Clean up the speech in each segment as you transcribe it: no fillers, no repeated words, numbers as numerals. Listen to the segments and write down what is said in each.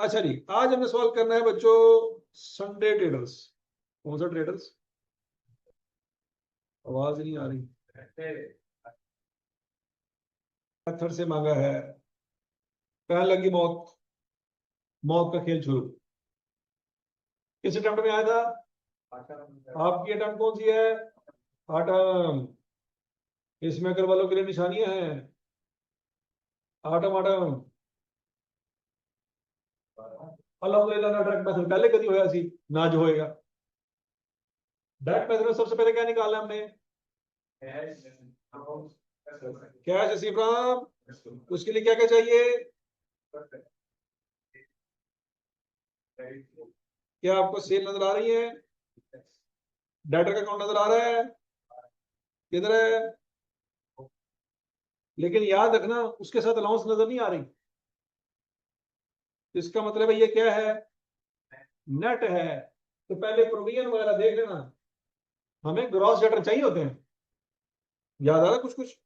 अच्छा जी, आज हमें सॉल्व करना है बच्चों संडे ट्रेडर्स। कौन सा ट्रेडर्स? आवाज नहीं आ रही। पत्थर से मांगा है, पैर लगी मौत, मौत का खेल शुरू। किस अटेम्प्ट में आया था? आपकी अटेम्प्ट कौन सी है? आटम। इसमें अगर वालों के लिए निशानियां हैं। आटम आटम। अल्हम्दुलिल्लाह ना डायरेक्ट मेथड पहले कभी होया सी ना जो होएगा। डायरेक्ट मेथड में सबसे पहले क्या निकालना हमने? Cash receive from. उसके लिए क्या क्या चाहिए? क्या आपको सेल नजर आ रही है? डेटर का अकाउंट नजर आ रहा है? किधर है? लेकिन याद रखना उसके साथ अलाउंस नजर नहीं आ रही। इसका मतलब है ये क्या है? नेट है। तो पहले प्रोविजन वगैरह देख लेना। हमें ग्रॉस डेटर चाहिए होते हैं। याद आ रहा कुछ कुछ?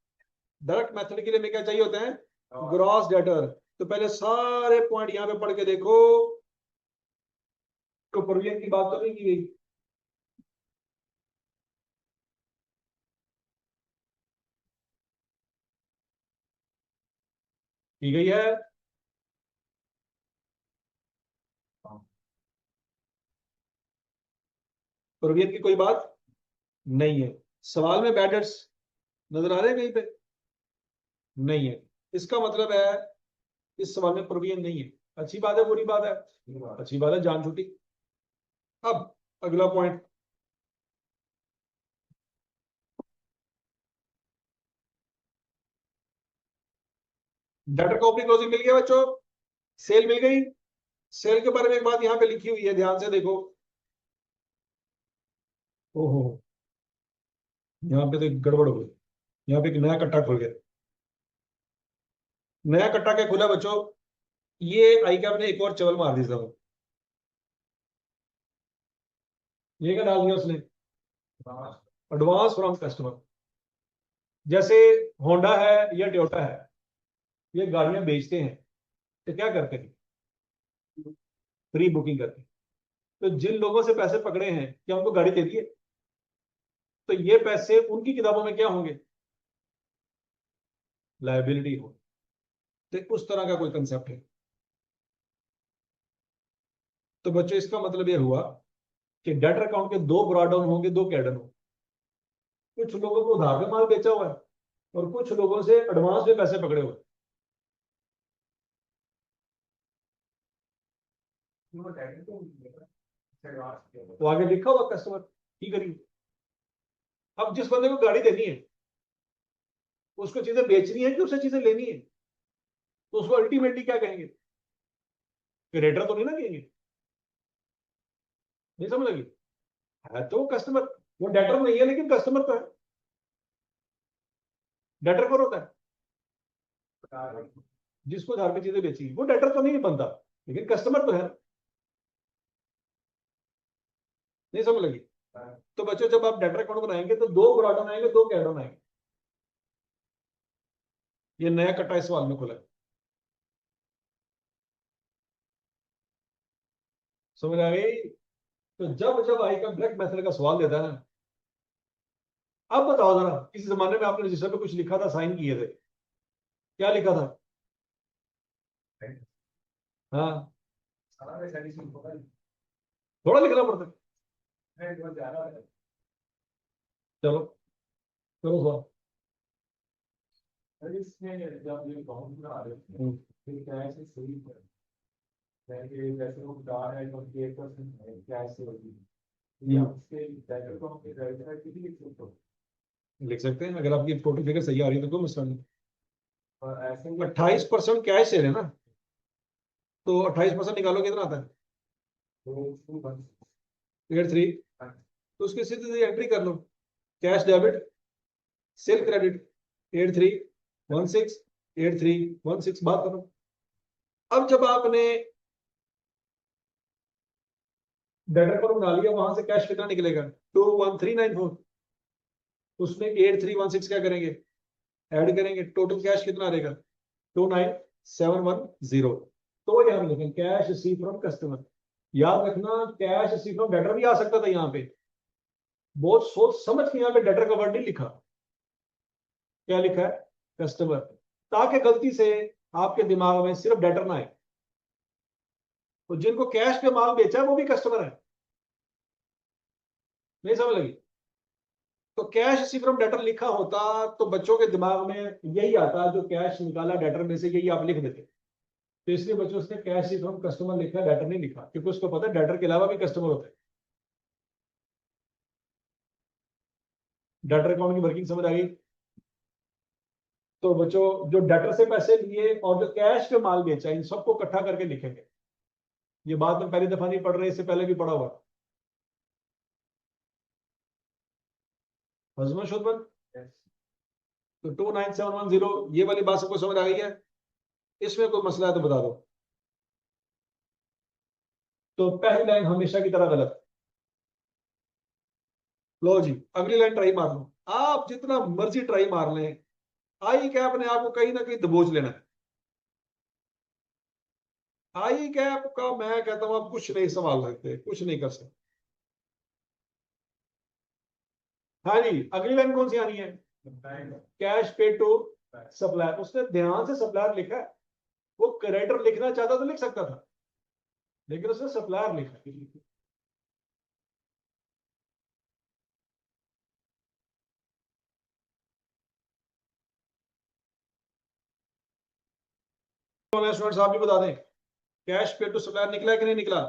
डायरेक्ट मेथड के लिए हमें क्या चाहिए होते हैं? Gross debtor. तो पहले सारे पॉइंट यहां पे पढ़ के देखो। तो प्रोविजन की बात तो नहीं की गई। की गई है। प्रोविजन की कोई बात नहीं है। सवाल में बैड डेट्स नजर आ रहे हैं कहीं पे? नहीं है। इसका मतलब है इस सवाल में प्रोविजन नहीं है। अच्छी बात है बुरी बात है? अच्छी बात है, जान छूटी। अब अगला पॉइंट। डेटर का ओपनिंग क्लोजिंग मिल गया बच्चों? सेल मिल गई? सेल के बारे में एक बात यहां पे लिखी हुई है, ध्यान से देखो। ओहो, यहाँ पे तो एक गड़बड़ हो गई। यहाँ पे एक नया कट्टा खुल गया। नया कट्टा क्या खुला बच्चों? ये आई कैप ने एक और चवल मार दी सब। ये क्या डाल दिया उसने? Advance from customer. जैसे होंडा है या टोयोटा है, ये गाड़ियां बेचते हैं तो क्या करते हैं? प्री बुकिंग करते हैं। तो जिन लोगों से पैसे पकड़े हैं क्या उनको गाड़ी दे दिए? तो ये पैसे उनकी किताबों में क्या होंगे? लायबिलिटी हो। तो उस तरह का कोई कंसेप्ट है। तो बच्चों इसका मतलब यह हुआ कि डेटर अकाउंट के दो ब्रॉडाउन होंगे, दो कैडन होंगे। कुछ लोगों को उधार में माल बेचा हुआ है और कुछ लोगों से एडवांस में पैसे पकड़े हुए। तो आगे लिखा हुआ कस्टमर की करिए। अब जिस बंदे को गाड़ी देनी है उसको चीजें बेचनी है कि उससे चीजें लेनी है? तो उसको अल्टीमेटली क्या कहेंगे? रेटर तो नहीं ना कहेंगे। नहीं समझ लगी? है तो कस्टमर। वो डेटर नहीं है लेकिन कस्टमर तो है। डेटर कौन होता है? जिसको उधार में चीजें बेची वो डेटर तो नहीं बनता, लेकिन कस्टमर तो है। नहीं समझ लगी? तो बच्चों जब आप डेटर अकाउंट बनाएंगे तो दो ब्रॉडन आएंगे, दो कैडन आएंगे। ये नया कट्टा इस सवाल में खुला है। समझ आ गई? तो जब जब आई का डायरेक्ट मेथड का सवाल देता है ना, अब बताओ जरा, किसी जमाने में आपने रजिस्टर पे कुछ लिखा था, साइन किए थे, क्या लिखा था? हाँ, थोड़ा लिखना पड़ता है। चलो करो सवाल। इसमें जब ये अकाउंट बना रहे हो फिर कैश सही जैसे वो कार है तो 1% कैश से होगी। या उसके डेटर को हम किसी लिख सकते हो? लिख सकते हैं अगर आपकी टोटल फिगर सही आ रही है तो कोई मसला नहीं। और ऐसे 28% कैश है ना, तो 28% निकालो कितना आता है? 83। तो उसके सीधे सीधे एंट्री कर लो। कैश डेबिट, सेल क्रेडिट, 8316 8316 बात करो। अब जब आपने डेटर पर बना लिया, वहां से कैश कितना निकलेगा? 21394। उसमें 8316 क्या करेंगे? ऐड करेंगे। टोटल कैश कितना रहेगा? 29710। तो यहाँ पे लिखें कैश रिसीव फ्रॉम कस्टमर। याद रखना कैश रिसीव फ्रॉम डेटर भी आ सकता था यहाँ पे, बहुत सोच समझ के यहाँ पे डेटर का वर्ड नहीं लिखा, क्या लिखा है कस्टमर, ताकि गलती से आपके दिमाग में सिर्फ डेटर ना आए। तो जिनको कैश पे माल बेचा है वो भी कस्टमर है, नहीं समझ लगी? तो कैश रिसीव फ्रॉम डेटर लिखा होता तो बच्चों के दिमाग में यही आता, जो कैश निकाला डेटर में से यही आप लिख देते। तो इसलिए बच्चों ने कैश रिसीव फ्रॉम कस्टमर लिखा, डेटर नहीं लिखा, क्योंकि उसको पता है डेटर के अलावा भी कस्टमर होते हैं। डेटर अकाउंट की वर्किंग समझ आ गई? तो बच्चों जो डेटर से पैसे लिए और जो कैश पे माल बेचा, इन सबको इकट्ठा करके लिखेंगे। ये बात में पहली दफा नहीं पढ़ रहे, इससे पहले भी पढ़ा हुआ। हजम शुद्ध। तो 29710 ये वाली बात सबको समझ आ गई है? इसमें कोई मसला है तो बता दो। तो पहली लाइन हमेशा की तरह गलत। लो जी अगली लाइन ट्राई मार लो, आप जितना मर्जी ट्राई मार लें, आई कैप ने आपको कहीं ना कहीं दबोच लेना है। आई कैप का मैं कहता हूं आप कुछ नहीं संभाल सकते, कुछ नहीं कर सकते। हाँ जी अगली लाइन कौन सी आनी है? Cash pay to supplier. उसने ध्यान से सप्लायर लिखा है, वो क्रेडिटर लिखना चाहता तो लिख सकता था, लेकिन उसने सप्लायर लिखा। स्टूडेंट्स आप भी बता दें, कैश पे टू सप्लायर निकला है कि नहीं निकला?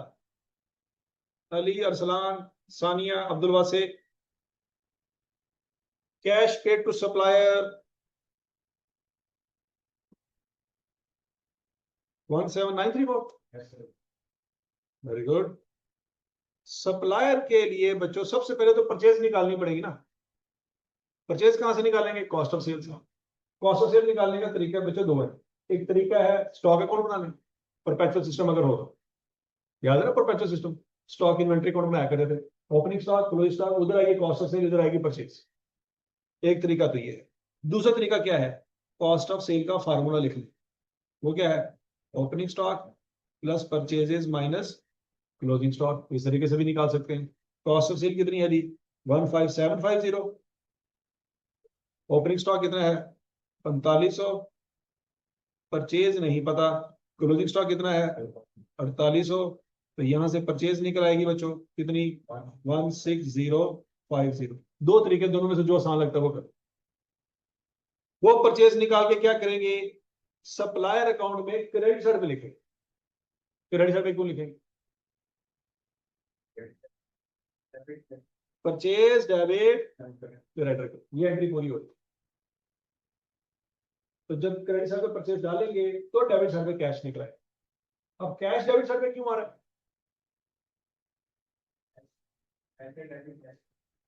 Ali, Arsalan, Sania, Abdul Wase. Cash pay to supplier 17934। Very good. Supplier के लिए बच्चों सबसे पहले तो परचेज निकालनी पड़ेगी ना। परचेज कहां से निकालेंगे? Cost of sales. Cost of sale निकालने का तरीका बच्चों दो है। एक तरीका है स्टॉक अकाउंट बनाने, परपेचुअल सिस्टम अगर हो तो, याद है ना perpetual system, stock inventory account बनाया करते थे। ओपनिंग स्टॉक, क्लोजिंग स्टॉक, उधर आएगी कॉस्ट ऑफ सेल, इधर आएगी परचेज। एक तरीका तो ये है। दूसरा तरीका क्या है? कॉस्ट ऑफ सेल का फार्मूला लिख लें। वो क्या है? Opening stock plus purchases minus closing stock. इस तरीके से भी निकाल सकते हैं। कॉस्ट ऑफ सेल कितनी है जी? 15750। ओपनिंग स्टॉक कितना है? 4500। परचेज नहीं पता, क्लोजिंग स्टॉक कितना है? 4800। तो यहां से परचेज निकल आएगी बच्चों कितनी? 16050। दो तरीके, दोनों में से जो आसान लगता है वो करो। वो परचेज निकाल के क्या करेंगे? सप्लायर अकाउंट में क्रेडिट साइड पे लिखेंगे। क्रेडिट साइड पे क्यों लिखेंगे? परचेज डेबिट क्रेडिट, ये एंट्री पूरी होती है। तो जब क्रेडिट साइड पे परचेज डालेंगे तो डेबिट साइड पे कैश निकला है। अब कैश डेबिट साइड पे क्यों आ रहा है?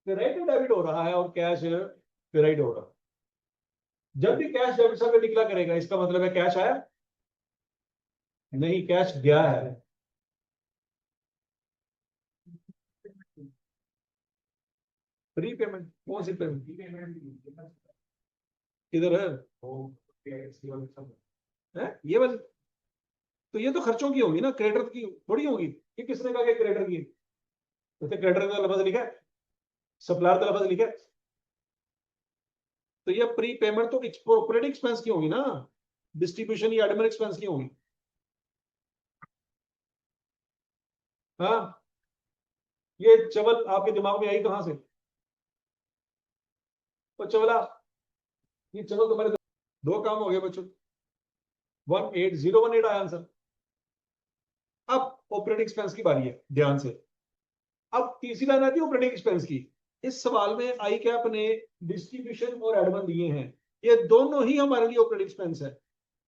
क्रेडिट डेबिट हो रहा है और कैश क्रेडिट हो रहा है। जब भी कैश डेबिट साइड पे निकला करेगा इसका मतलब है कैश आया नहीं, कैश गया है। प्री पेमेंट कौन सी पेमेंट? किधर है? ये वाली? तो ये तो खर्चों की होगी ना, क्रेडिटर की थोड़ी होगी। ये किसने कहा कि क्रेडिटर की? तो क्रेडिटर का लफ्ज लिखा है, सप्लायर का लफ्ज लिखा है। तो ये प्री पेमेंट तो ऑपरेटिंग एक्सपेंस की होगी ना, डिस्ट्रीब्यूशन या एडमिन एक्सपेंस की होगी। हाँ, ये चवल आपके दिमाग में आई कहां से? तो चवला, ये चलो तुम्हारे दो काम हो गए बच्चों। 18018 आया आंसर। अब ऑपरेटिंग एक्सपेंस की बारी है, ध्यान से। अब तीसरी लाइन आती है ऑपरेटिंग एक्सपेंस की। इस सवाल में आई कैप ने डिस्ट्रीब्यूशन और एडमिन दिए हैं, ये दोनों ही हमारे लिए ऑपरेटिंग एक्सपेंस है।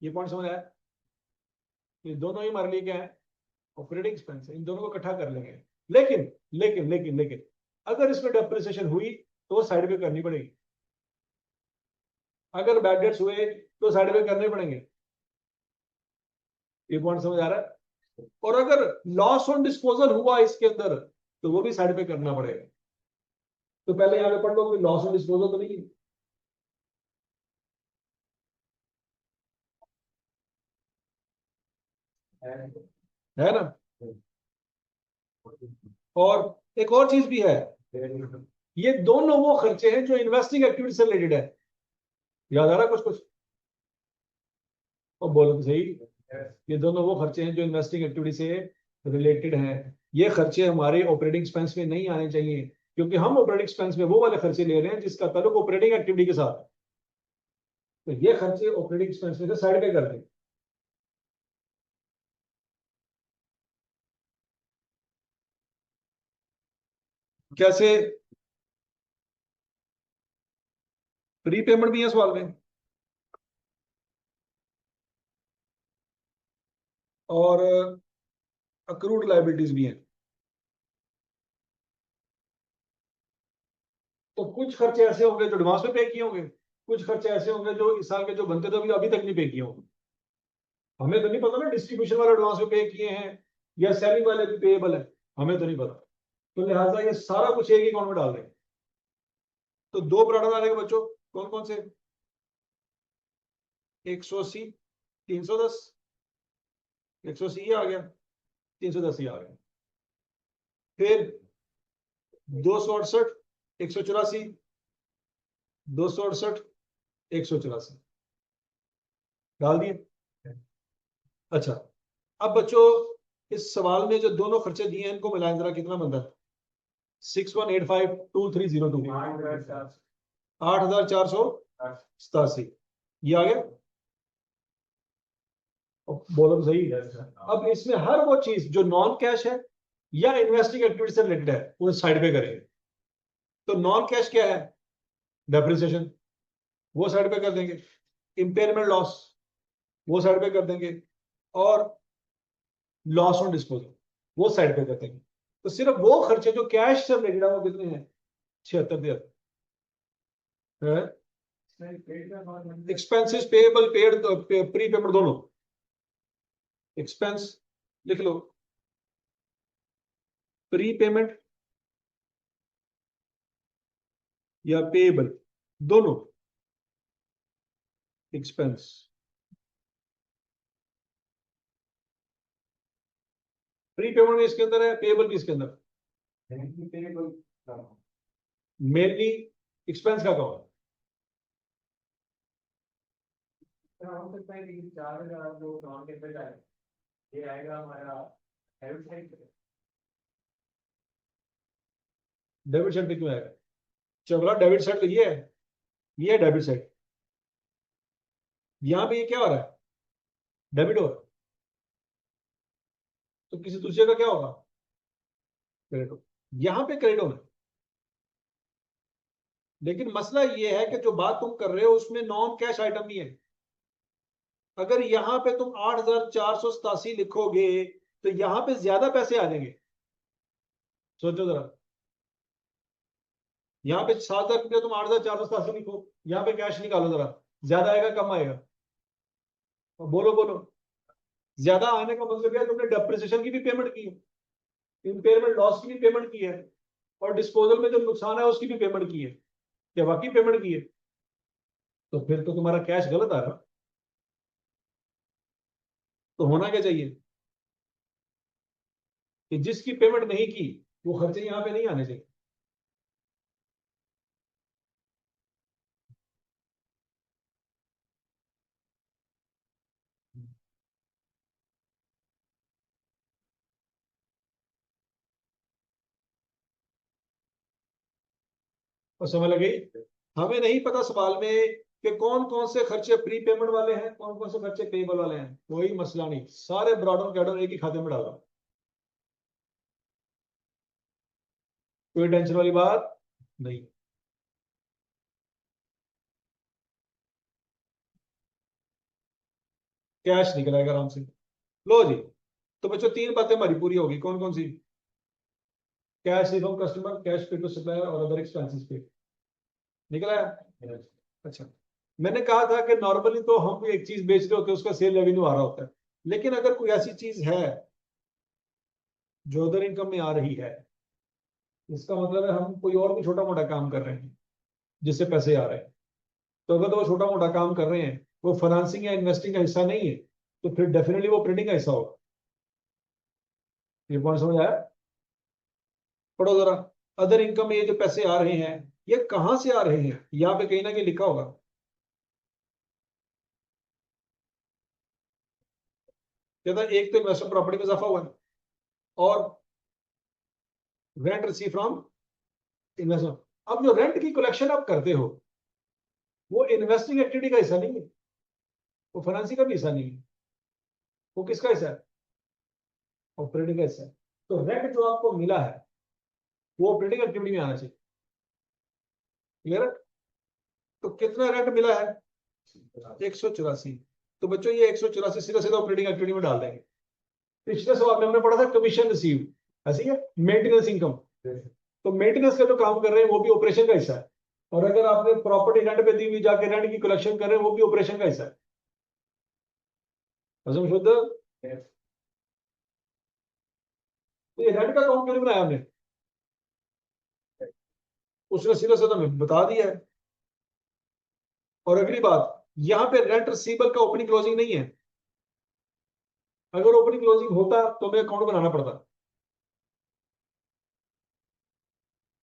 ये पॉइंट समझ आया? ये दोनों ही हमारे लिए क्या है? ऑपरेटिंग एक्सपेंस है। इन दोनों को इकट्ठा कर लेंगे। लेकिन लेकिन लेकिन लेकिन अगर इसमें डेप्रिसिएशन हुई तो साइड पे करनी पड़ेगी। अगर बैड डेट्स हुए तो साइड पे करने पड़ेंगे। ये पॉइंट समझ आ रहा है? और अगर लॉस ऑन डिस्पोजल हुआ इसके अंदर तो वो भी साइड पे करना पड़ेगा। तो पहले यहां पे पढ़ लो कि लॉस ऑन डिस्पोजल तो नहीं है। है ना। और एक और चीज भी है, ये दोनों वो खर्चे हैं जो इन्वेस्टिंग एक्टिविटी से रिलेटेड है। याद आ रहा है कुछ कुछ? और बोलो तो सही, ये दोनों वो खर्चे हैं जो इन्वेस्टिंग एक्टिविटी से रिलेटेड हैं। ये खर्चे हमारे ऑपरेटिंग एक्सपेंस में नहीं आने चाहिए, क्योंकि हम ऑपरेटिंग एक्सपेंस में वो वाले खर्चे ले रहे हैं जिसका ताल्लुक ऑपरेटिंग एक्टिविटी के साथ। तो ये खर्चे ऑपरेटिंग एक्सपेंस में से साइड पे कर दें। कैसे? प्री पेमेंट भी है सवाल में, और अक्रूड लायबिलिटीज भी हैं। तो कुछ खर्चे ऐसे होंगे जो एडवांस में पे किए होंगे, कुछ खर्चे ऐसे होंगे जो इस साल के जो बनते थे अभी अभी तक नहीं पे किए होंगे। हमें तो नहीं पता ना डिस्ट्रीब्यूशन वाले एडवांस में पे किए हैं या सेलिंग वाले भी पेएबल है, हमें तो नहीं पता। तो लिहाजा ये सारा कुछ एक ही अकाउंट में डाल देंगे। तो दो प्रोडक्ट डालेंगे बच्चों, कौन कौन से? 180, 310। 180 ये आ गया, 310 ये आ गया। फिर 268, 184, 268, 184 डाल दिए। अच्छा, अब बच्चों इस सवाल में जो दोनों खर्चे दिए हैं इनको मिलाएं जरा, कितना बनता है? 61852302, 8487, ये आ गया। बोलो तो सही। अब इसमें हर वो चीज जो नॉन कैश है या इन्वेस्टिंग एक्टिविटी से रिलेटेड है वो साइड पे करेंगे। तो नॉन कैश क्या है? डेप्रिसिएशन, वो साइड पे कर देंगे। इंपेयरमेंट लॉस, वो साइड पे कर देंगे। और लॉस ऑन डिस्पोजल, वो साइड पे कर देंगे। तो सिर्फ वो खर्चे जो कैश से रिलेटेड है वो कितने हैं? 76 है। Expenses payable paid pre payment दोनों। एक्सपेंस लिख लो, प्री पेमेंट या पेएबल दोनों एक्सपेंस। प्री पेमेंट भी इसके अंदर है, पेएबल भी इसके अंदर। मेनली एक्सपेंस का कौन? हो सकता है कि 4000 जो नॉन कैश है ये आएगा हमारा डेबिट साइड पे। डेबिट साइड पे क्यों आएगा? चलो डेबिट साइड तो ये है डेबिट साइड। यहां पे ये क्या हो रहा है? डेबिट हो रहा है। तो किसी दूसरे का क्या होगा? क्रेडिट हो। यहां पे क्रेडिट होना है। लेकिन मसला ये है कि जो बात तुम कर रहे हो उसमें नॉन कैश आइटम नहीं है। अगर यहां पे तुम 8487 लिखोगे तो यहां पे ज्यादा पैसे आ जाएंगे। सोचो जरा, यहाँ पे 7000 रुपया तुम 8487 लिखो, यहाँ पे कैश निकालो जरा, ज्यादा आएगा कम आएगा? और बोलो बोलो, ज्यादा आने का मतलब क्या है? तुमने डेप्रिसिएशन की भी पेमेंट की है, इम्पेयरमेंट लॉस की भी पेमेंट की है, और डिस्पोजल में जो नुकसान है उसकी भी पेमेंट की है। क्या बाकी पेमेंट की है? तो फिर तो तुम्हारा कैश गलत आ रहा। तो होना क्या चाहिए कि जिसकी पेमेंट नहीं की वो खर्चे यहाँ पे नहीं आने चाहिए। और समझ लगी? हमें नहीं पता सवाल में कि कौन कौन से खर्चे प्री पेमेंट वाले हैं, कौन कौन से खर्चे पेबल वाले हैं, कोई मसला नहीं, सारे ब्रॉडर कैडर एक ही खाते में डाला, कोई टेंशन वाली बात नहीं। कैश निकल आएगा आराम से। लो जी, तो बच्चों तीन बातें हमारी पूरी होगी, कौन कौन सी? Cash from customer, cash pay to supplier और अदर एक्सपेंसेस पे। निकल आया? अच्छा, मैंने कहा था कि नॉर्मली तो हम एक चीज बेच रहे होते हैं उसका सेल रेवेन्यू आ रहा होता है, लेकिन अगर कोई ऐसी चीज है जो अदर इनकम में आ रही है, इसका मतलब है हम कोई और भी छोटा मोटा काम कर रहे हैं जिससे पैसे आ रहे हैं। तो अगर तो वो छोटा मोटा काम कर रहे हैं, वो फाइनेंसिंग या इन्वेस्टिंग का हिस्सा नहीं है, तो फिर डेफिनेटली वो ऑपरेटिंग का हिस्सा होगा। ये पॉइंट समझ आया? पढ़ो जरा। अदर इनकम में ये जो पैसे आ रहे हैं ये कहां से आ रहे हैं, यहाँ पे कहीं ना कहीं लिखा होगा। कहता है एक तो इन्वेस्टमेंट प्रॉपर्टी में इजाफा हुआ है और रेंट रिसीव फ्रॉम इन्वेस्टमेंट। अब जो रेंट की कलेक्शन आप करते हो वो इन्वेस्टिंग एक्टिविटी का हिस्सा नहीं है, वो फाइनेंसिंग का भी हिस्सा नहीं है, वो किसका हिस्सा है? ऑपरेटिंग का हिस्सा है। तो रेंट जो आपको मिला है वो ऑपरेटिंग एक्टिविटी में आना चाहिए। क्लियर है? तो कितना रेंट मिला है? 184। तो बच्चों ये 184 सीधा सीधा ऑपरेटिंग एक्टिविटी में डाल देंगे। पिछले सवाल में हमने पढ़ा था कमीशन रिसीव, ऐसी है मेंटेनेंस इनकम। तो मेंटेनेंस का जो काम कर रहे हैं वो भी ऑपरेशन का हिस्सा है, और अगर आपने प्रॉपर्टी रेंट पे दी हुई जाके रेंट की कलेक्शन कर रहे हैं वो भी ऑपरेशन का हिस्सा है। शुद्ध। तो ये रेंट का अकाउंट क्यों बनाया हमने? उसने सीधा सीधा हमें बता दिया है। और अगली बात, यहां पे रेंट रिसीवेबल का ओपनिंग क्लोजिंग नहीं है। अगर ओपनिंग क्लोजिंग होता तो हमें अकाउंट बनाना पड़ता।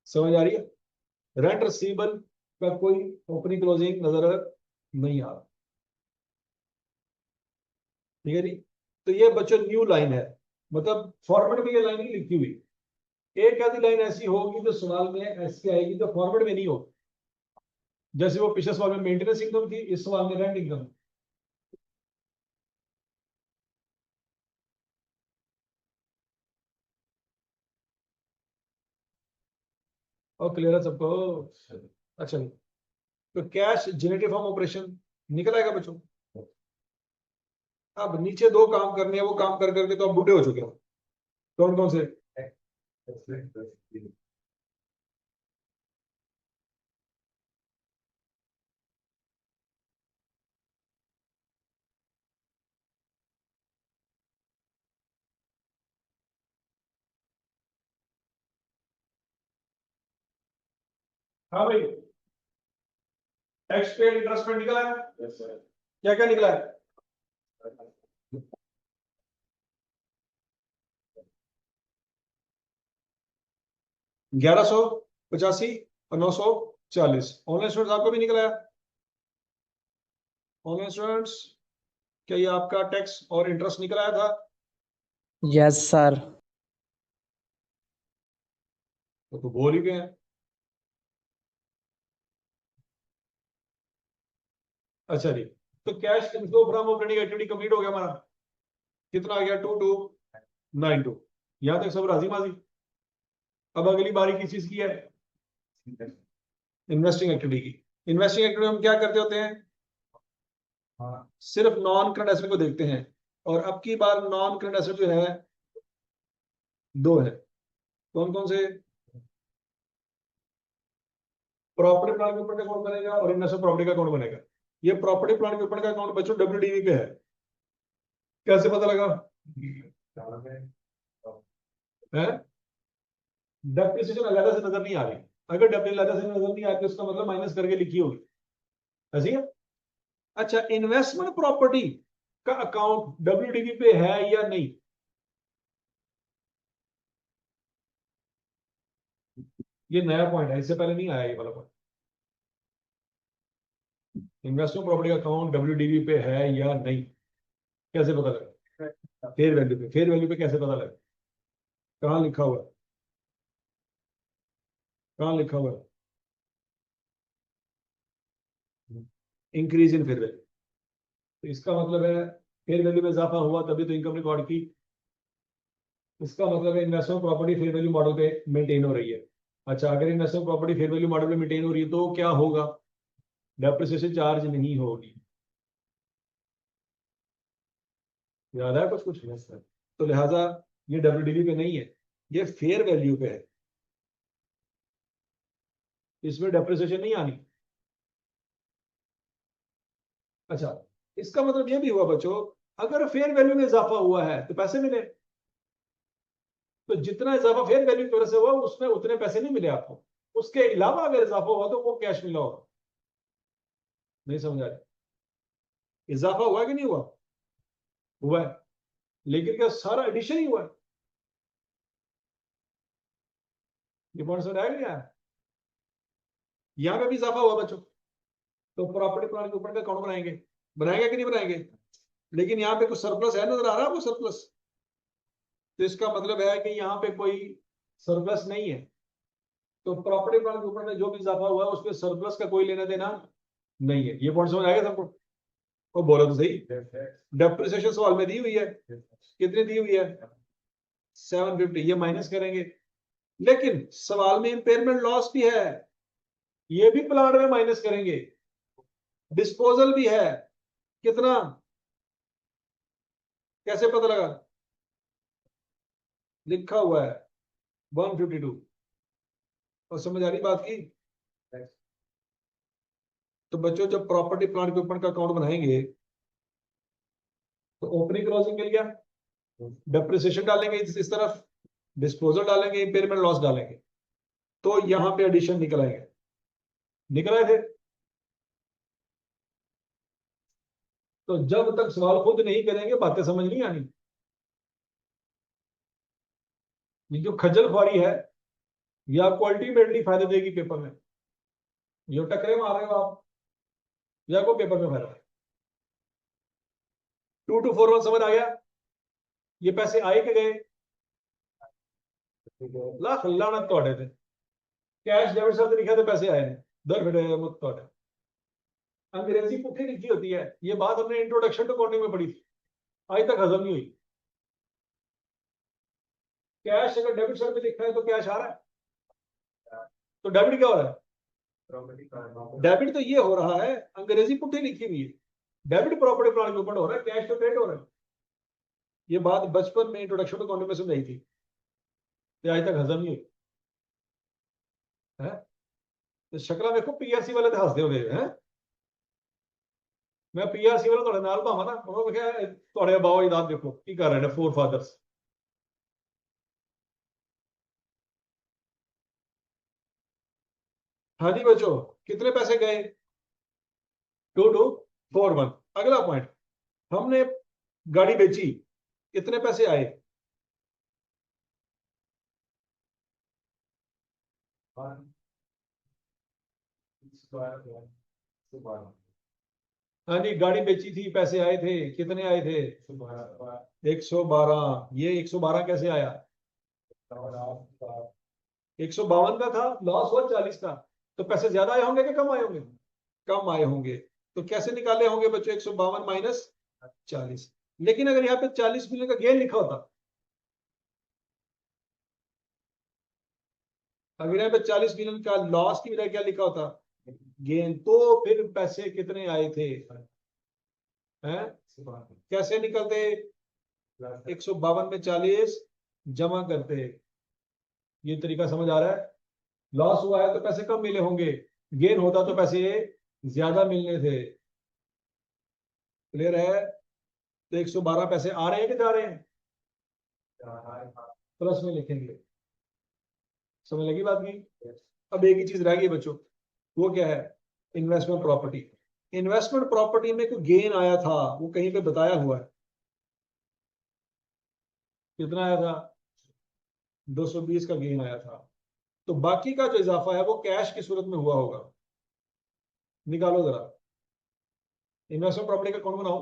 समझ आ रही है? रेंट रिसीवेबल का कोई ओपनिंग क्लोजिंग नजर नहीं आ रहा। ठीक है जी। तो ये बच्चों न्यू लाइन है, मतलब फॉर्मेट में ये लाइन नहीं लिखी हुई। एक आधी लाइन ऐसी होगी जो सवाल में ऐसी आएगी जो फॉर्मेट में नहीं हो, जैसे वो पिछले सवाल में मेंटेनेंस इनकम थी, इस सवाल में रेंट इनकम। और क्लियर है सबको? अच्छा, तो कैश जनरेटेड फ्रॉम ऑपरेशन निकल आएगा बच्चों। अब नीचे दो काम करने हैं, वो काम कर करके तो आप बूढ़े हो चुके हो। कौन कौन से? हाँ भाई, टैक्स पेड इंटरेस्ट पेड निकला है। क्या क्या निकला है? 1185 और 940। ऑनलाइन स्टूडेंट्स आपको भी निकला है? ऑनलाइन स्टूडेंट्स, क्या ये आपका टैक्स और इंटरेस्ट निकल आया था? Yes sir. तो बोल ही गए हैं। अच्छा जी, तो cash inflow from operating activity complete हो गया हमारा। कितना आ गया? 2292। यहां तक सब राजी माजी। अब अगली बारी किस चीज की है? इन्वेस्टिंग एक्टिविटी की। इन्वेस्टिंग एक्टिविटी हम क्या करते होते हैं? सिर्फ नॉन करंट एसेट को देखते हैं, और अब की बार नॉन करंट एसेट जो है दो है। कौन कौन से? प्रॉपर्टी प्लांट के ऊपर का अकाउंट बनेगा और इन्वेस्टमेंट प्रॉपर्टी का अकाउंट बनेगा। ये प्रॉपर्टी प्लांट के ऊपर का अकाउंट बच्चों WDV पे है। कैसे पता लगा? है डेप्रिसिएशन अलग से नजर नहीं आ रही। अगर डेप्रिसिएशन अलग से नजर नहीं आती उसका मतलब माइनस करके लिखी होगी, ऐसी है। अच्छा, इन्वेस्टमेंट प्रॉपर्टी का अकाउंट WDV पे है या नहीं? ये नया पॉइंट है, इससे पहले नहीं आया ये वाला पॉइंट। इन्वेस्टमेंट प्रॉपर्टी का अकाउंट WDV पे है या नहीं, कैसे पता लगा? फेयर वैल्यू पे। फेयर वैल्यू पे कैसे पता लगा? कहाँ लिखा हुआ है? कहाँ लिखा हुआ है? Increase in fair value. तो इसका मतलब है फेयर वैल्यू में इजाफा हुआ तभी तो इनकम रिकॉर्ड की। इसका मतलब है investment property fair value model पे मेंटेन हो रही है। अच्छा, अगर investment property fair value model पे मेंटेन हो रही है तो क्या होगा? डेप्रिसिएशन चार्ज नहीं होगी। याद है कुछ कुछ? तो लिहाजा ये WDV पे नहीं है, ये फेयर वैल्यू पे है, इसमें डेप्रिसिएशन नहीं आनी। अच्छा, इसका मतलब ये भी हुआ बच्चों, अगर फेयर वैल्यू में इजाफा हुआ है तो पैसे मिले, तो जितना इजाफा फेयर वैल्यू की वजह से हुआ उसमें उतने पैसे नहीं मिले आपको। उसके अलावा अगर इजाफा हुआ तो वो कैश मिला होगा। नहीं समझ आ रहा? इजाफा हुआ कि नहीं हुआ? हुआ है, लेकिन क्या सारा एडिशन ही हुआ है? ये पॉइंट समझ आया नहीं आया? यहाँ पे भी इजाफा हुआ बच्चों, तो प्रॉपर्टी प्लांट के ऊपर का अकाउंट बनाएंगे, बनाएंगे कि नहीं बनाएंगे? लेकिन यहाँ पे कुछ सरप्लस है, नजर आ रहा है आपको सरप्लस? तो इसका मतलब है कि यहाँ पे कोई सरप्लस नहीं है, तो प्रॉपर्टी प्लांट के ऊपर में जो भी इजाफा हुआ है उसमें सरप्लस का कोई लेना देना नहीं है। ये पॉइंट समझ आएगा सबको? और बोलो तो सही। डेप्रिसिएशन सवाल में दी हुई है, कितनी दी हुई है? 750। ये माइनस करेंगे, लेकिन सवाल में इंपेयरमेंट लॉस भी है, ये भी प्लांट में माइनस करेंगे। डिस्पोजल भी है, कितना, कैसे पता लगा? लिखा हुआ है 152। और समझ आ रही बात की? तो बच्चों जब प्रॉपर्टी प्लांट के ऊपर का अकाउंट बनाएंगे तो ओपनिंग क्लोजिंग मिल गया, डेप्रिसिएशन डालेंगे इस तरफ, डिस्पोजल डालेंगे, इंपेयरमेंट लॉस डालेंगे, तो यहां पे एडिशन निकल आएंगे। निकल आए थे? तो जब तक सवाल खुद नहीं करेंगे बातें समझ नहीं आनी। ये जो खज्जल खुआरी है ये आपको अल्टीमेटली फायदे देगी पेपर में। ये टकरे मार रहे हो आप, या को पेपर में फायदा? 2241 समझ आ गया? ये पैसे आए के गए? लाख लानत तोड़े थे, कैश डेबिट साथ लिखा थे, पैसे आए ने, दर फिर मुत तोड़े। अंग्रेजी पुठी लिखी होती है, ये बात हमने इंट्रोडक्शन टू अकाउंटिंग में पढ़ी थी, आज तक हजम नहीं हुई। कैश अगर डेबिट साइड पे लिखा है तो कैश आ रहा है, तो डेबिट क्या हो रहा है? डेबिट तो ये हो रहा है, अंग्रेजी पुठी लिखी हुई है, डेबिट प्रॉपर्टी प्लांट के ऊपर हो रहा है, कैश तो क्रेडिट हो रहा है। ये बात बचपन में इंट्रोडक्शन टू अकाउंटिंग में समझाई थी, तो आज तक हजम नहीं हुई है। तो शक्ला देखो, पीआरसी वाले तो हंसते हो गए हैं। मैं पीआरसी वाला थोड़े नाल भावा ना, उन्होंने क्या थोड़े बाबा जी दाद देखो की कर रहे हैं, फोर फादर्स। हाँ जी बच्चों, कितने पैसे गए? 2241। अगला पॉइंट, हमने गाड़ी बेची, कितने पैसे आए? हाँ जी, गाड़ी बेची थी, पैसे आए थे, कितने आए थे? 112। ये 112 कैसे आया? 152 का था, लॉस हुआ 40 का, तो पैसे ज्यादा आए होंगे कि कम आए होंगे? कम आए होंगे। तो कैसे निकाले होंगे बच्चों 152 माइनस 40? लेकिन अगर यहाँ पे 40 मिलियन का गेन लिखा होता, अगर यहाँ पे 40 मिलियन का लॉस की बजाय क्या लिखा होता? गेन, तो फिर पैसे कितने आए थे? हैं? कैसे निकलते? 152 में 40 जमा करते। ये तरीका समझ आ रहा है? लॉस हुआ है तो पैसे कम मिले होंगे, गेन होता तो पैसे ज्यादा मिलने थे। क्लियर है? तो 112 पैसे आ रहे हैं कि जा रहे हैं? प्लस में लिखेंगे। समझ लगी बात की? अब एक ही चीज रह गई बच्चों, वो क्या है? Investment property. इन्वेस्टमेंट प्रॉपर्टी में कोई गेन आया था, वो कहीं पे बताया हुआ है, कितना आया था? 220 का गेन आया था। तो बाकी का जो इजाफा है वो कैश की सूरत में हुआ होगा। निकालो जरा, इन्वेस्टमेंट प्रॉपर्टी का कौन बनाओ?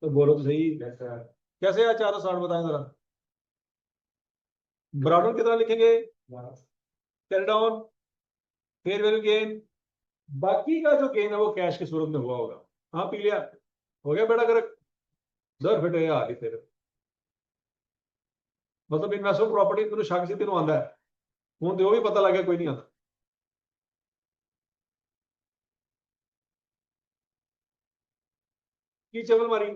तो बोलो तो सही, कैसे यार 460 बताएं जरा। ब्राउन कितना लिखेंगे? Carry down, fair value gain, बाकी का जो गेन है वो कैश की सूरत में हुआ होगा। हाँ पी लिया, हो गया बेटा कर, दर फिटे यार तेरे। मतलब इन्वेस्टमेंट प्रॉपर्टी तेन शक से तेन आंदा है, हूं तो भी पता लग गया कोई नहीं आता। की चवल मारी,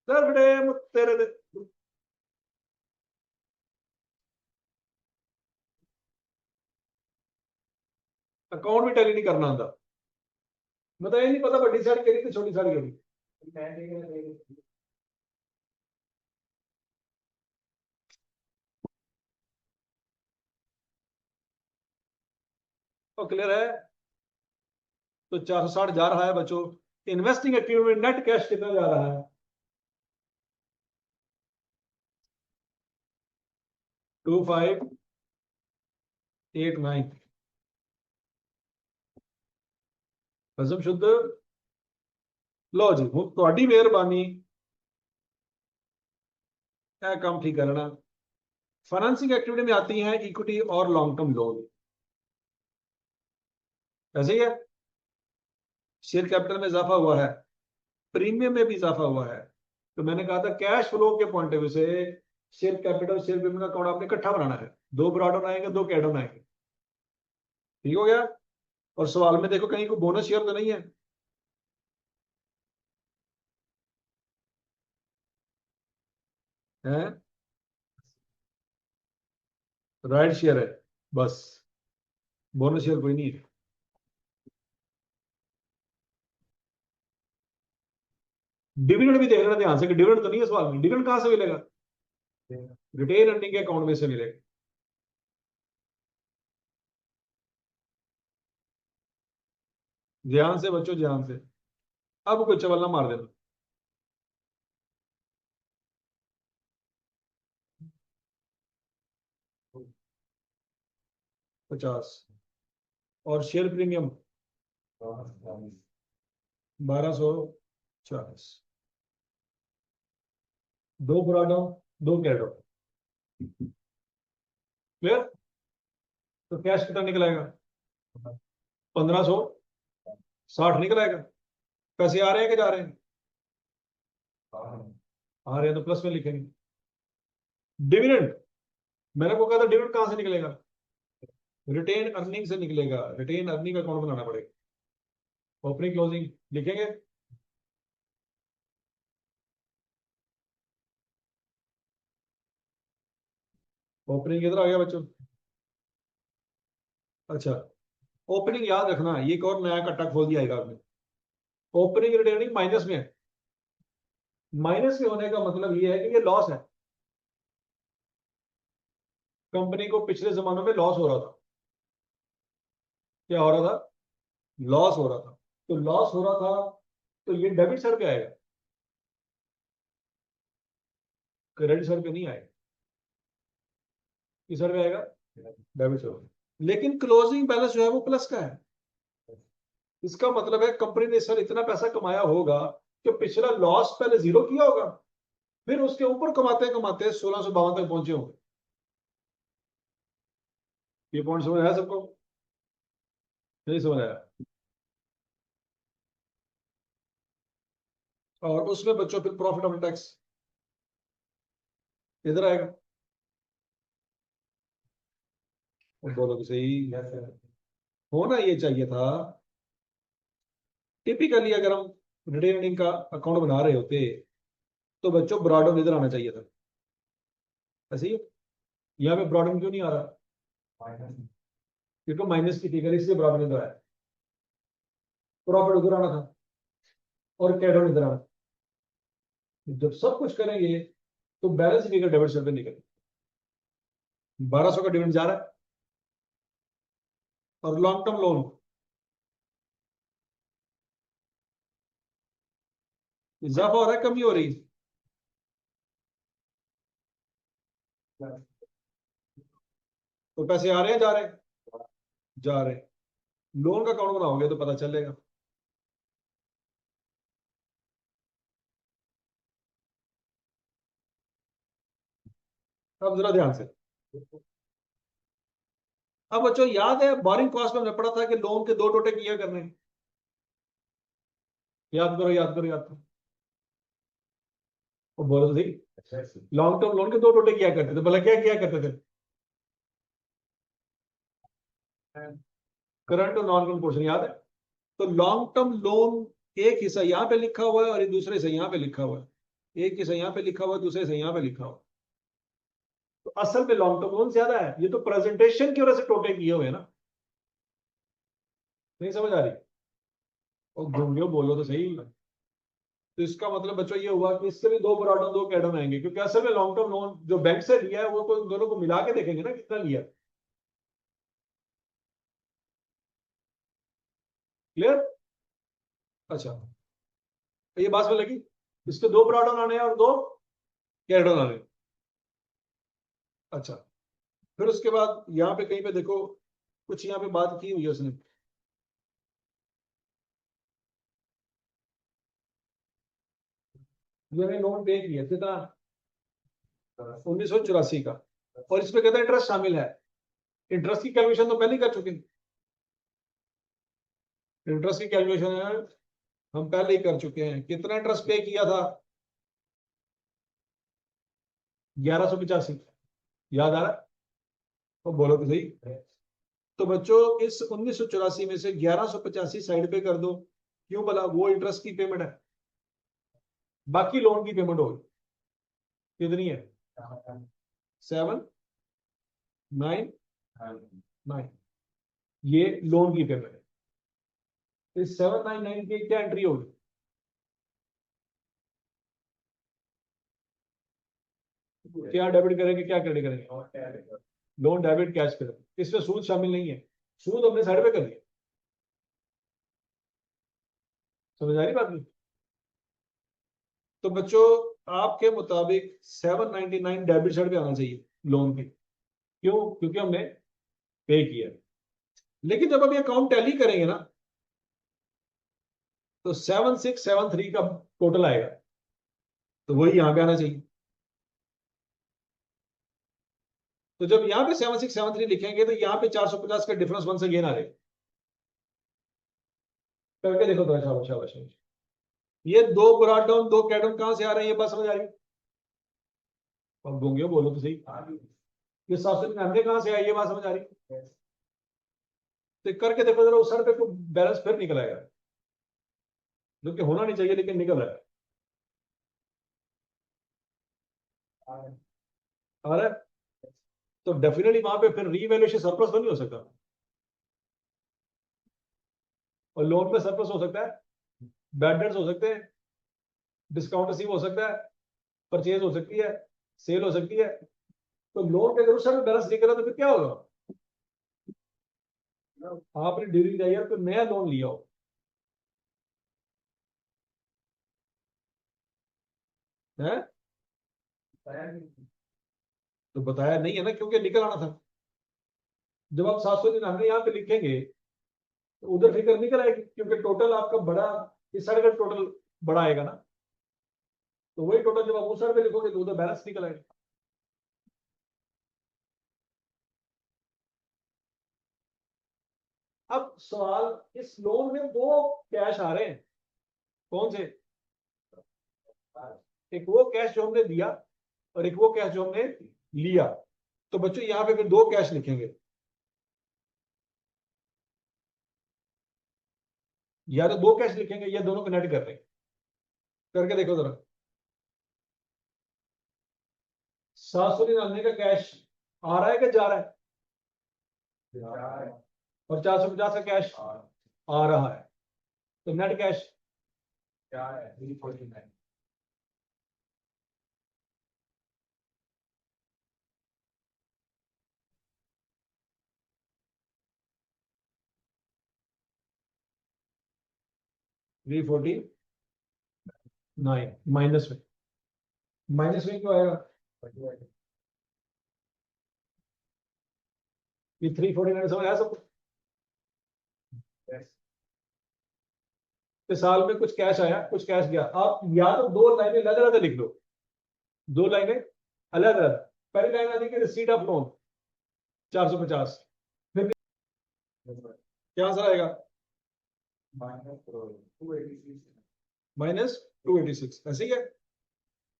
दर फिटे तेरे दे। अकाउंट भी टैली नहीं करना आंदा, मतलब ये नहीं पता बड़ी साड़ी करी तो छोटी साड़ी करी। तो क्लियर है? तो 460 जा रहा है बच्चों। इन्वेस्टिंग एक्टिविटी में नेट कैश कितना जा रहा है? 2589। हजम शुद्ध। लो जी, हूँ ਤੁਹਾਡੀ ਮਿਹਰਬਾਨੀ क्या काम ठीक करना। फाइनेंसिंग एक्टिविटी में आती है इक्विटी और लॉन्ग टर्म लोन, ऐसे ही है। शेयर कैपिटल में इजाफा हुआ है, प्रीमियम में भी इजाफा हुआ है। तो मैंने कहा था कैश फ्लो के पॉइंट ऑफ व्यू से शेयर कैपिटल शेयर प्रीमियम का अकाउंट आपने इकट्ठा बनाना है। दो ब्रॉड आएंगे, दो कैड आएंगे। ठीक हो गया। और सवाल में देखो कहीं कोई बोनस शेयर तो नहीं है। हैं? राइट शेयर है बस, बोनस शेयर कोई नहीं है। डिविडेंड भी देख लेना ध्यान से कि डिविडेंड तो नहीं है सवाल में। डिविडेंड कहां से मिलेगा? रिटेन अर्निंग के अकाउंट में से मिलेगा। ध्यान से बच्चों, ध्यान से। अब कोई चवल ना मार देना। पचास। और शेयर प्रीमियम 1240। दो ब्रॉडो, दो कैडो। क्लियर। तो कैश कितना निकलेगा? 1560 निकल आएगा। पैसे आ रहे हैं कि जा रहे हैं? आ रहे हैं तो प्लस में लिखेंगे। डिविडेंड, मैंने को कहा था डिविडेंड कहां से निकलेगा? रिटेन अर्निंग से निकलेगा। रिटेन अर्निंग का अकाउंट बनाना पड़ेगा। ओपनिंग क्लोजिंग लिखेंगे। ओपनिंग इधर आ गया बच्चों। अच्छा, ओपनिंग याद रखना, ये एक और नया कट्टा खोल दिया आपने। ओपनिंग रिटेनिंग माइनस में है। माइनस में होने का मतलब ये है कि ये लॉस है। कंपनी को पिछले जमानों में लॉस हो रहा था। क्या हो रहा था? लॉस हो रहा था। तो लॉस हो रहा था तो ये डेबिट साइड पे आएगा, क्रेडिट साइड पे नहीं आएगा। किस साइड पे आएगा? Debit side. लेकिन क्लोजिंग बैलेंस जो है वो प्लस का है। इसका मतलब है कंपनी ने इस साल इतना पैसा कमाया होगा कि पिछला लॉस पहले जीरो किया होगा, फिर उसके ऊपर कमाते कमाते 1652 तक पहुंचे होंगे। ये पॉइंट समझ आया सबको? नहीं समझ आया? और उसमें बच्चों फिर प्रॉफिट आफ्टर टैक्स इधर आएगा। और बोलो कि सही होना ये चाहिए था। टिपिकली अगर हम रिटेन अर्निंग का अकाउंट बना रहे होते तो बच्चों ब्रॉडन इधर आना चाहिए था। ऐसे ही है। यहाँ पे ब्रॉडन क्यों नहीं आ रहा? क्योंकि माइनस की फिगर इसलिए ब्रॉडन इधर आया। प्रॉफिट उधर आना था और कैडन इधर आना। जब सब कुछ करेंगे तो बैलेंस फिगर डेबिट साइड पे निकले। 1200 का डिविडेंड जा रहा है। और लॉन्ग टर्म लोन इजाफा हो रहा है, कमी हो रही है? तो पैसे आ रहे हैं, जा रहे हैं? जा रहे हैं। लोन का अकाउंट बनाओगे तो पता चलेगा। अब जरा ध्यान से। अब बच्चों याद है बोरिंग कॉस्ट में हमने पढ़ा था कि लोन के दो टोटे किया करने हैं। याद करो, याद करो, याद करो। वो बोलो तो सही। लॉन्ग टर्म लोन के दो टोटे किया करते थे, भला क्या किया करते थे? करंट और नॉन करंट पोर्शन याद है? तो लॉन्ग टर्म लोन एक हिस्सा यहाँ पे लिखा हुआ है और दूसरे हिस्सा यहाँ पे लिखा हुआ है। एक हिस्सा यहाँ पे लिखा हुआ है, दूसरे हिस्सा यहाँ पे लिखा हुआ है। तो असल में लॉन्ग टर्म लोन ज्यादा है। ये तो प्रेजेंटेशन की वजह से टोटे किए हुए हैं ना। नहीं समझ आ रही? और घूमियो बोलो तो सही। तो इसका मतलब बच्चों ये हुआ कि इससे भी दो बराबर दो कैडम आएंगे, क्योंकि असल में लॉन्ग टर्म लोन जो बैंक से लिया है वो तो दोनों को मिला के देखेंगे ना कितना लिया। क्लियर? अच्छा, तो ये बात में लगी, इसके दो प्रोडक्ट आने हैं और दो कैरेक्टर आने हैं। अच्छा, फिर उसके बाद यहाँ पे कहीं पे देखो कुछ यहाँ पे बात की हुई है उसने, मैंने लोन पे किया कितना, 1984 का, और इसमें कितना इंटरेस्ट शामिल है। इंटरेस्ट की कैलकुलेशन तो पहले ही कर चुके हैं, इंटरेस्ट की कैलकुलेशन है हम पहले ही कर चुके हैं। कितना इंटरेस्ट पे किया था, 1185, याद आ रहा है? तो बोलो तो सही। तो बच्चों इस 1984 में से 1185 साइड पे कर दो, क्यों बोला, वो इंटरेस्ट की पेमेंट है, बाकी लोन की पेमेंट होगी। कितनी है, 799, ये लोन की पेमेंट है। इस 799 की क्या एंट्री होगी, क्या डेबिट करेंगे क्या क्रेडिट करेंगे, लोन डेबिट कैश करेंगे। इसमें सूद शामिल नहीं है, सूद हमने साइड पे कर दिया। समझ आ रही बात नहीं? तो बच्चों आपके मुताबिक 799 डेबिट साइड पे आना चाहिए लोन की, क्यों, क्योंकि हमने पे किया। लेकिन जब हम ये अकाउंट टैली करेंगे ना, तो 7673 का टोटल आएगा, तो वही यहां पे आना चाहिए। तो जब यहाँ पे 7673 लिखेंगे तो यहाँ पे 450 का डिफरेंस वन से अगेन आ जाएगा। करके देखो तो, शाबाश शाबाश शाबाश। ये दो ब्रॉड डाउन दो कैट डाउन कहां से आ रहे हैं, ये बात समझ आ रही है? अब गूंगे बोलो तो सही, ये 799 कहां से आई, ये बात समझ आ रही है? तो करके देखो जरा, उस सर पे कोई बैलेंस फिर निकल आएगा, जो कि होना नहीं चाहिए लेकिन निकल आएगा। अरे तो डेफिनेटली वहां पे फिर रीवैल्यूएशन सरप्लस तो नहीं हो सकता, और लोन पे सरप्लस हो सकता है, बैड डेट्स हो सकते हैं, डिस्काउंट रिसीव हो सकता है, परचेज हो सकती है, सेल हो सकती है। तो लोन के अगर उस समय बैलेंस निकला तो फिर क्या होगा, आपने ड्यूरिंग द ईयर कोई नया लोन लिया हो, है तो बताया नहीं है ना, क्योंकि निकल आना था। जब आप 799 यहाँ पे लिखेंगे तो उधर फिगर निकल आएगी, क्योंकि टोटल आपका बड़ा, इस साइड का टोटल बड़ा आएगा ना, तो वही टोटल जब आप उस साइड पे लिखोगे तो उधर बैलेंस निकल आएगा। अब सवाल, इस लोन में दो कैश आ रहे हैं, कौन से, एक वो कैश जो हमने दिया और एक वो कैश जो हमने लिया। तो बच्चों यहां पे फिर दो कैश लिखेंगे, या तो दो कैश लिखेंगे या दोनों को नेट कर रहे हैं। करके देखो जरा, 799 का कैश आ रहा है कि जा रहा है, और 450 का कैश आ रहा है, तो नेट कैश क्या है, 349। माइनस में, माइनस में क्यों आएगा, ये 349 समझ आया सबको? तो साल में कुछ कैश आया कुछ कैश गया, आप या तो दो लाइनें अलग अलग लिख लो, दो लाइनें अलग अलग। पहली लाइन आती है रिसीट ऑफ लोन 450, फिर क्या आंसर आएगा, -286, ऐसे ही है।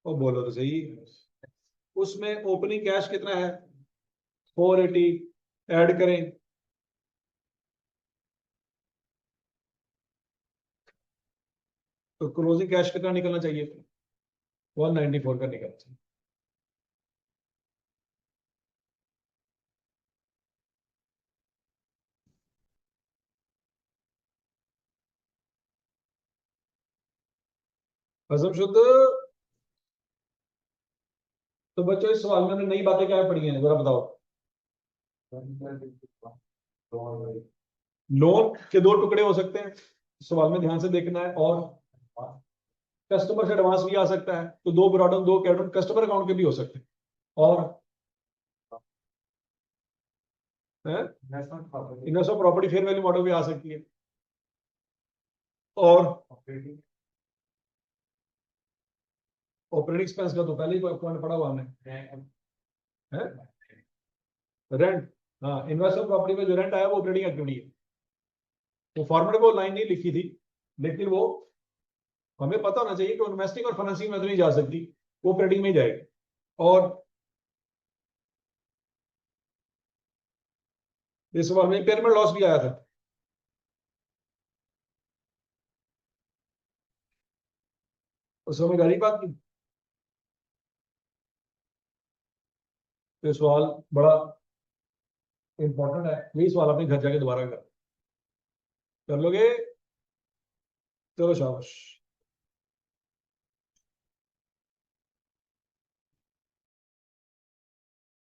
और बोलो तो सही, उसमें ओपनिंग कैश कितना है, 480, ऐड करें तो क्लोजिंग कैश कितना निकलना चाहिए, 194 का निकलना चाहिए। हजम शुद्ध। तो बच्चों इस सवाल में हमने नई बातें क्या पढ़ी हैं, जरा बताओ। लोन के दो टुकड़े हो सकते हैं, सवाल में ध्यान से देखना है। और कस्टमर से एडवांस भी आ सकता है, तो दो ब्रॉडन दो कैडन कस्टमर अकाउंट के भी हो सकते हैं। और investment property fair value model भी आ सकती है। और ऑपरेटिंग एक्सपेंस का तो पहले ही पॉइंट पढ़ा हुआ हमने है। रेंट, हाँ, इन्वेस्टमेंट प्रॉपर्टी में जो रेंट आया वो ऑपरेटिंग एक्टिविटी है। तो फॉर्मूले वो लाइन नहीं लिखी थी, लेकिन वो हमें पता होना चाहिए कि इन्वेस्टिंग और फाइनेंसिंग में तो नहीं जा सकती, वो ऑपरेटिंग में ही जाएगी। और इस बार में इम्पेयरमेंट लॉस भी आया था, उस समय गाड़ी बात की। तो सवाल बड़ा इंपॉर्टेंट है, यही सवाल अपने घर जाके दोबारा कर लोगे। चलो शाबाश।